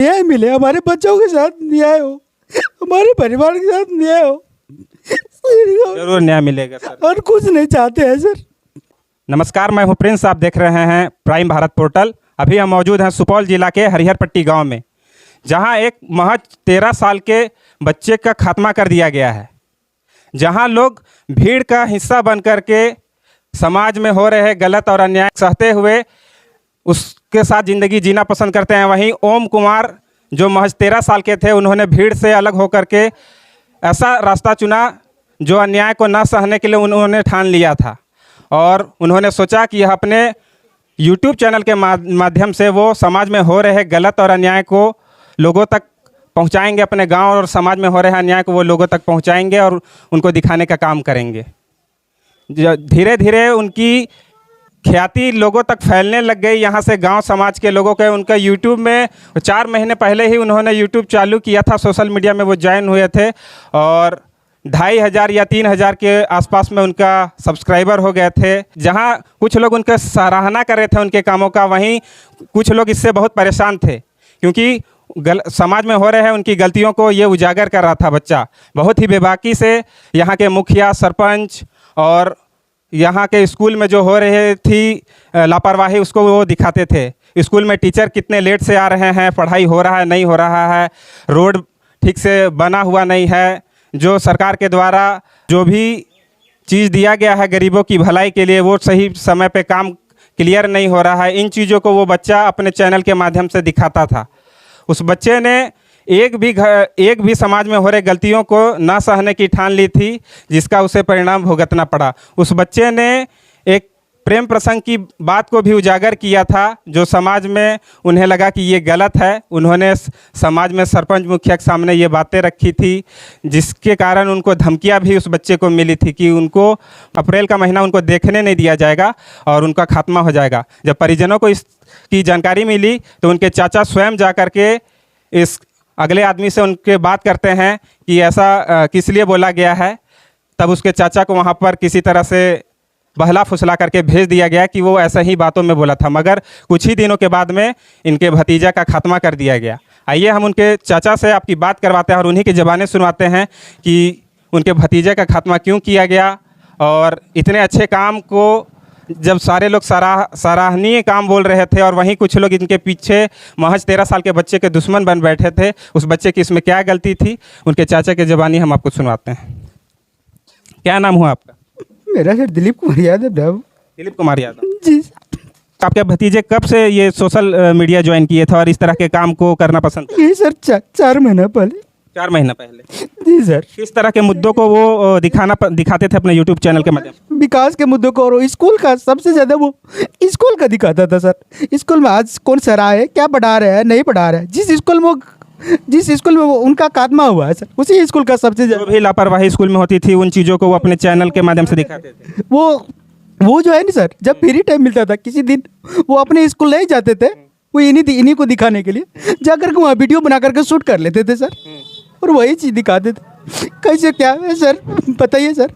न्याय मिले, हमारे बच्चों के साथ न्याय हो, हमारे परिवार के साथ न्याय हो। जरूर न्याय मिलेगा सर। और कुछ नहीं चाहते हैं सर। नमस्कार, मैं हूं प्रिंस, आप देख रहे हैं प्राइम भारत पोर्टल। अभी हम मौजूद हैं सुपौल जिला के हरिहरपट्टी गांव में, जहां एक महज 13 साल के बच्चे का खात्मा कर दिया गया है। जहां लोग भीड़ का हिस्सा बन करके समाज में हो रहे गलत और अन्याय सहते हुए उसके साथ ज़िंदगी जीना पसंद करते हैं, वहीं ओम कुमार जो महज 13 साल के थे, उन्होंने भीड़ से अलग होकर के ऐसा रास्ता चुना जो अन्याय को न सहने के लिए उन्होंने ठान लिया था। और उन्होंने सोचा कि यह अपने यूट्यूब चैनल के माध्यम से वो समाज में हो रहे गलत और अन्याय को लोगों तक पहुंचाएंगे, अपने गांव और समाज में हो रहे अन्याय को वो लोगों तक पहुंचाएंगे और उनको दिखाने का काम करेंगे। धीरे धीरे उनकी ख्याति लोगों तक फैलने लग गई, यहाँ से गांव समाज के लोगों के। उनका यूट्यूब में 4 महीने पहले ही उन्होंने यूट्यूब चालू किया था, सोशल मीडिया में वो ज्वाइन हुए थे और 2500 या 3000 के आसपास में उनका सब्सक्राइबर हो गए थे। जहां कुछ लोग उनका सराहना कर रहे थे उनके कामों का, वहीं कुछ लोग इससे बहुत परेशान थे, क्योंकि समाज में हो रहे हैं उनकी गलतियों को ये उजागर कर रहा था बच्चा। बहुत ही बेबाकी से यहाँ के मुखिया, सरपंच और यहाँ के स्कूल में जो हो रही थी लापरवाही, उसको वो दिखाते थे। स्कूल में टीचर कितने लेट से आ रहे हैं, पढ़ाई हो रहा है नहीं हो रहा है, रोड ठीक से बना हुआ नहीं है, जो सरकार के द्वारा जो भी चीज़ दिया गया है गरीबों की भलाई के लिए वो सही समय पे काम क्लियर नहीं हो रहा है। इन चीज़ों को वो बच्चा अपने चैनल के माध्यम से दिखाता था। उस बच्चे ने एक भी समाज में हो रहे गलतियों को ना सहने की ठान ली थी, जिसका उसे परिणाम भुगतना पड़ा। उस बच्चे ने एक प्रेम प्रसंग की बात को भी उजागर किया था, जो समाज में उन्हें लगा कि ये गलत है। उन्होंने समाज में सरपंच मुखिया के सामने ये बातें रखी थी, जिसके कारण उनको धमकियां भी उस बच्चे को मिली थी कि उनको अप्रैल का महीना उनको देखने नहीं दिया जाएगा और उनका खात्मा हो जाएगा। जब परिजनों को इसकी जानकारी मिली तो उनके चाचा स्वयं जा कर के इस अगले आदमी से उनके बात करते हैं कि ऐसा किस लिए बोला गया है। तब उसके चाचा को वहाँ पर किसी तरह से बहला फुसला करके भेज दिया गया कि वो ऐसा ही बातों में बोला था, मगर कुछ ही दिनों के बाद में इनके भतीजा का खात्मा कर दिया गया। आइए हम उनके चाचा से आपकी बात करवाते हैं और उन्हीं की ज़बानें सुनवाते हैं कि उनके भतीजे का खात्मा क्यों किया गया और इतने अच्छे काम को जब सारे लोग सराहनीय काम बोल रहे थे और वहीं कुछ लोग इनके पीछे महज 13 साल के बच्चे के दुश्मन बन बैठे थे, उस बच्चे की इसमें क्या गलती थी, उनके चाचा के ज़बानी हम आपको सुनवाते हैं। क्या नाम हुआ आपका? मेरा सर दिलीप कुमार यादव। दिलीप कुमार यादव जी। आपके भतीजे कब से ये सोशल मीडिया ज्वाइन किए थे और इस तरह के काम को करना पसंद करते? ये सर 4 महीना पहले। 4 महीना पहले। जी सर। किस तरह के मुद्दों को वो दिखाते थे अपने यूट्यूब चैनल के माध्यम? विकास के मुद्दों को, और स्कूल का सबसे ज़्यादा वो स्कूल का दिखाता था सर। स्कूल में आज कौन सर आए, क्या पढ़ा रहे हैं, नहीं पढ़ा रहे हैं। जिस स्कूल में वो उनका खात्मा हुआ है सर, उसी स्कूल का सबसे जो भी लापरवाही स्कूल में होती थी उन चीज़ों को वो अपने चैनल के माध्यम से दिखाते थे। वो जो है ना सर, जब फ्री टाइम मिलता था किसी दिन वो अपने स्कूल नहीं जाते थे, वो इन्हीं को दिखाने के लिए जाकर के वहाँ वीडियो बना करके शूट कर लेते थे सर, और वही चीज़ दिखाते थे। कैसे क्या है सर, बताइए सर।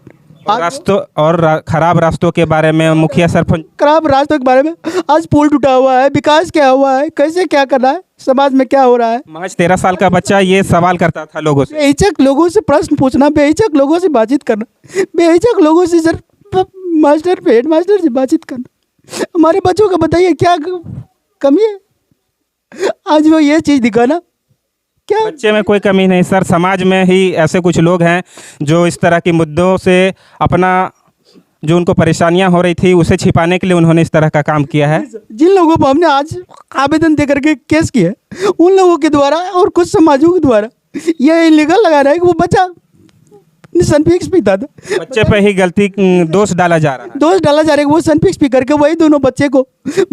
रास्तों और खराब रास्तों के बारे में, मुखिया सरपंच खराब रास्तों के बारे में, आज पुल टूटा हुआ है, विकास क्या हुआ है, कैसे क्या करना है, समाज में क्या हो रहा है। महज 13 साल का बच्चा ये सवाल करता था लोगों से। बेहिचक लोगों से प्रश्न पूछना, बेहिचक लोगों से बातचीत करना, बेहिचक लोगों से सर मास्टर हेड मास्टर से बातचीत करना। हमारे बच्चों का बताइए क्या कमी है, आज वो ये चीज़ दिखाना क्या? बच्चे में कोई कमी नहीं सर, समाज में ही ऐसे कुछ लोग हैं जो इस तरह के मुद्दों से अपना जो उनको परेशानियां हो रही थी उसे छिपाने के लिए उन्होंने इस तरह का काम किया है। जिन लोगों पर हमने आज आवेदन दे करके केस किया है, उन लोगों के द्वारा और कुछ समाजों के द्वारा यह इलीगल लगा रहा है कि वो बच्चा सनफिक्स पीता था। बच्चे पे ही गलती दोष डाला जा रहा है। वो सनफिक्स पी करके वही दोनों बच्चे को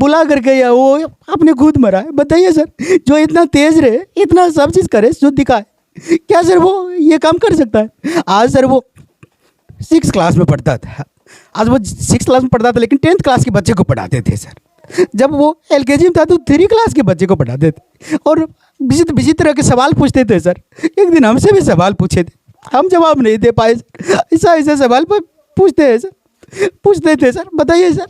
बुला करके या वो अपने खुद मरा है। बताइए सर, जो इतना तेज रहे, इतना सब चीज़ करे, जो दिखाए, क्या सर वो ये काम कर सकता है? आज सर वो 6 क्लास में पढ़ता था, आज वो 6 क्लास में पढ़ता था, लेकिन 10th क्लास के बच्चे को पढ़ाते थे सर। जब वो LKG में था तो 3 क्लास के बच्चे को पढ़ाते थे और विचित्र तरह के सवाल पूछते थे सर। एक दिन हमसे भी सवाल पूछे थे, हम जवाब नहीं दे पाए। ऐसा सवाल पर पूछते थे सर। बताइए सर।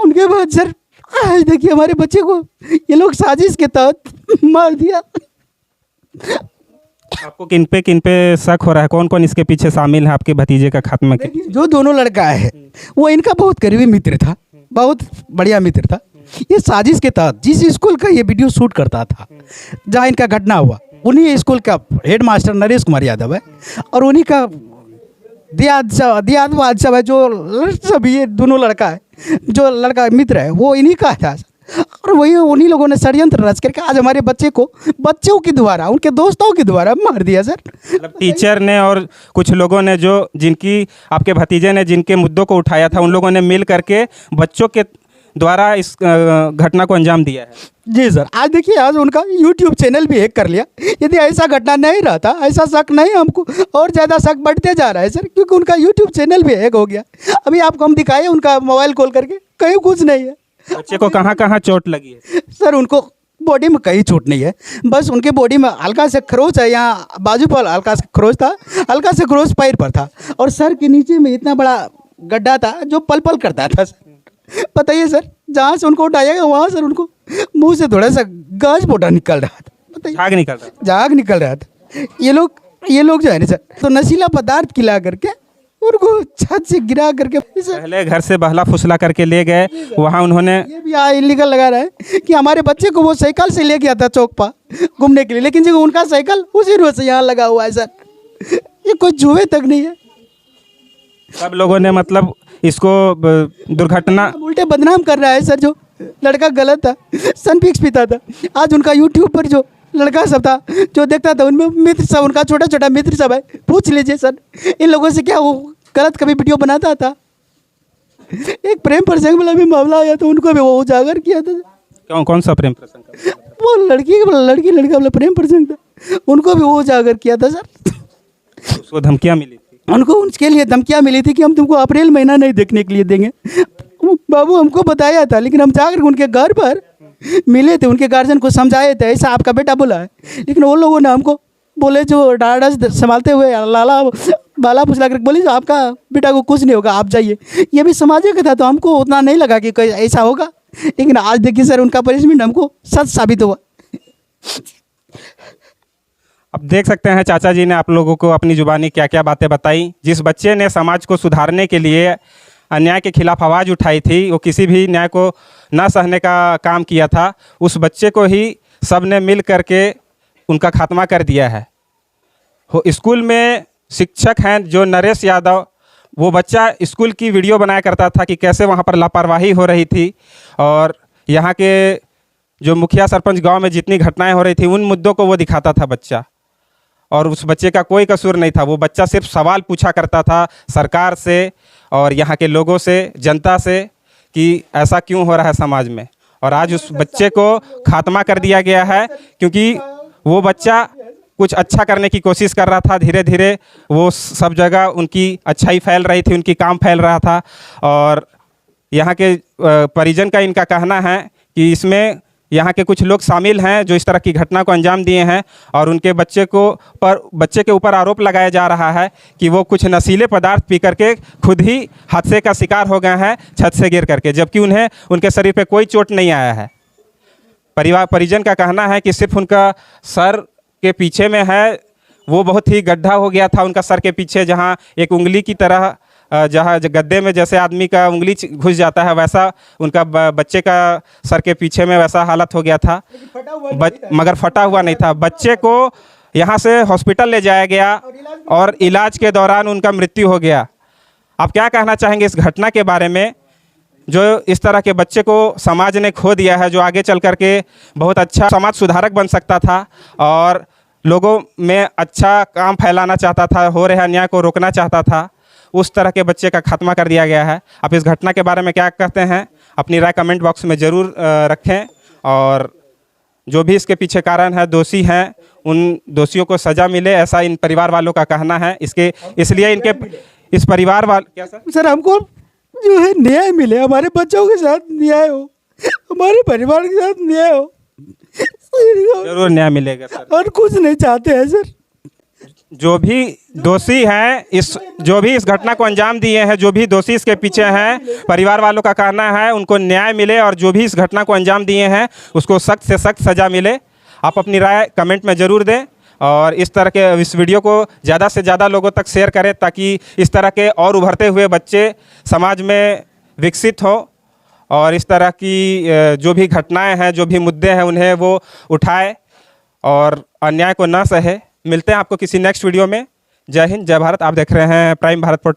उनके बाद सर आज देखिए हमारे बच्चे को ये लोग साजिश के तहत मार दिया। आपको किन पे शक हो रहा है, कौन कौन इसके पीछे शामिल है आपके भतीजे का खात्मा के? देखिए जो दोनों लड़का है वो इनका बहुत करीबी मित्र था, बहुत बढ़िया मित्र था। ये साजिश के तहत जिस स्कूल का ये वीडियो शूट करता था, जहाँ इनका घटना हुआ, उन्हीं स्कूल का हेड मास्टर नरेश कुमार यादव है और उन्हीं का दियाद सब है। जो सभी ये दोनों लड़का है, जो लड़का मित्र है वो इन्हीं का था और वही उन्हीं लोगों ने षड्यंत्र रच करके आज हमारे बच्चे को बच्चों के द्वारा, उनके दोस्तों के द्वारा मार दिया सर। मतलब टीचर ने और कुछ लोगों ने जो जिनकी आपके भतीजे ने जिनके मुद्दों को उठाया था, उन लोगों ने मिल करके बच्चों के द्वारा इस घटना को अंजाम दिया है। जी सर, आज देखिए आज उनका यूट्यूब चैनल भी हैक कर लिया। यदि ऐसा घटना नहीं रहता, ऐसा शक नहीं, हमको और ज़्यादा शक बढ़ते जा रहा है सर, क्योंकि उनका यूट्यूब चैनल भी हैक हो गया। अभी आपको हम दिखाए उनका मोबाइल खोल करके, कहीं कुछ नहीं है। बच्चे को कहाँ कहाँ चोट लगी है? सर उनको बॉडी में कहीं चोट नहीं है, बस उनके बॉडी में हल्का से खरोच है, यहाँ बाजू पर हल्का से खरोच था, हल्का से खरोच पैर पर था और सर के नीचे में इतना बड़ा गड्ढा था जो पल पल करता था सर। बताइए सर, जहाँ से उनको उठाया गया वहाँ सर उनको मुंह से थोड़ा सा गैस पोटा निकल रहा था। बताइए, झाग निकल रहा था। झाग निकल रहा था। ये लोग जो है ना सर, तो नशीला पदार्थ खिला करके उनको छत से गिरा करके सर, पहले घर से बहला फुसला करके ले गए, वहाँ उन्होंने ये भी इलीगल लगा रहा है कि हमारे बच्चे को वो साइकिल से ले गया था चौक पर घूमने के लिए, लेकिन जो उनका साइकिल उसी रोज से यहाँ लगा हुआ है सर। ये कोई जुए तक नहीं है। सब लोगों ने मतलब इसको दुर्घटना उल्टे बदनाम कर रहा है सर। जो लड़का गलत था, सनफिक्स पीता था, आज उनका यूट्यूब पर जो लड़का सब था जो देखता था, उनमें मित्र सब, उनका छोटा छोटा मित्र सब है। पूछ लीजिए सर इन लोगों से, क्या वो गलत कभी वीडियो बनाता था? एक प्रेम प्रसंग वाला भी मामला आया था, उनको भी वो उजागर किया था। कौन सा प्रेम प्रसंग? वो लड़की लड़का वाला प्रेम प्रसंग था, उनको भी वो उजागर किया था सर। उसको धमकियाँ मिली थी? उनको उसके लिए धमकियाँ मिली थी कि हम तुमको अप्रैल महीना नहीं देखने के लिए देंगे। बाबू हमको बताया था, लेकिन हम जाकर उनके घर पर मिले थे, उनके गार्जियन को समझाए थे ऐसा आपका बेटा बोला है, लेकिन वो लोगों ने हमको बोले, जो डाडा संभालते हुए बाला फुसला करके बोले आपका बेटा को कुछ नहीं होगा, आप जाइए। ये भी समाज का था, तो हमको उतना नहीं लगा कि कोई ऐसा होगा, लेकिन आज देखिए सर उनका पनिशमेंट हमको सच साबित हुआ। अब देख सकते हैं चाचा जी ने आप लोगों को अपनी जुबानी क्या क्या बातें बताई। जिस बच्चे ने समाज को सुधारने के लिए अन्याय के खिलाफ आवाज़ उठाई थी, वो किसी भी न्याय को न सहने का काम किया था, उस बच्चे को ही सब ने मिल करके उनका खात्मा कर दिया है। स्कूल में शिक्षक हैं जो नरेश यादव, वो बच्चा स्कूल की वीडियो बनाया करता था कि कैसे वहाँ पर लापरवाही हो रही थी, और यहाँ के जो मुखिया सरपंच गांव में जितनी घटनाएं हो रही थी उन मुद्दों को वो दिखाता था बच्चा। और उस बच्चे का कोई कसूर नहीं था, वो बच्चा सिर्फ सवाल पूछा करता था सरकार से और यहाँ के लोगों से, जनता से, कि ऐसा क्यों हो रहा है समाज में। और आज उस बच्चे को खात्मा कर दिया गया है, क्योंकि वो बच्चा कुछ अच्छा करने की कोशिश कर रहा था। धीरे धीरे वो सब जगह उनकी अच्छाई फैल रही थी, उनकी काम फैल रहा था। और यहाँ के परिजन का इनका कहना है कि इसमें यहाँ के कुछ लोग शामिल हैं जो इस तरह की घटना को अंजाम दिए हैं, और उनके बच्चे के ऊपर आरोप लगाया जा रहा है कि वो कुछ नशीले पदार्थ पी करके खुद ही हादसे का शिकार हो गए हैं छत से गिर करके, जबकि उन्हें उनके शरीर पे कोई चोट नहीं आया है। परिजन का कहना है कि सिर्फ उनका सर के पीछे में है, वो बहुत ही गड्ढा हो गया था उनका सर के पीछे, जहाँ एक उंगली की तरह, जहाँ गद्दे में जैसे आदमी का उंगली घुस जाता है, वैसा उनका बच्चे का सर के पीछे में वैसा हालत हो गया था, मगर फटा हुआ नहीं था। बच्चे को यहाँ से हॉस्पिटल ले जाया गया और इलाज के दौरान उनका मृत्यु हो गया। आप क्या कहना चाहेंगे इस घटना के बारे में, जो इस तरह के बच्चे को समाज ने खो दिया है, जो आगे चल करके बहुत अच्छा समाज सुधारक बन सकता था और लोगों में अच्छा काम फैलाना चाहता था, हो रहे अन्याय को रोकना चाहता था, उस तरह के बच्चे का खात्मा कर दिया गया है। आप इस घटना के बारे में क्या कहते हैं, अपनी राय कमेंट बॉक्स में ज़रूर रखें, और जो भी इसके पीछे कारण है, दोषी हैं, उन दोषियों को सज़ा मिले, ऐसा इन परिवार वालों का कहना है। इसलिए इनके इस परिवार क्या सर हमको जो है न्याय मिले, हमारे बच्चों के साथ न्याय हो, हमारे परिवार के साथ न्याय हो, जरूर न्याय मिलेगा सर, और कुछ नहीं चाहते हैं सर। जो भी दोषी हैं जो भी इस घटना को अंजाम दिए हैं, जो भी दोषी इसके पीछे हैं, परिवार वालों का कहना है उनको न्याय मिले और जो भी इस घटना को अंजाम दिए हैं उसको सख्त से सख्त सज़ा मिले। आप अपनी राय कमेंट में ज़रूर दें और इस तरह के इस वीडियो को ज़्यादा से ज़्यादा लोगों तक शेयर करें ताकि इस तरह के और उभरते हुए बच्चे समाज में विकसित हो और इस तरह की जो भी घटनाएं हैं, जो भी मुद्दे हैं उन्हें वो उठाए और अन्याय को ना सहे। मिलते हैं आपको किसी नेक्स्ट वीडियो में। जय हिंद, जय भारत। आप देख रहे हैं प्राइम भारत पोर्टल।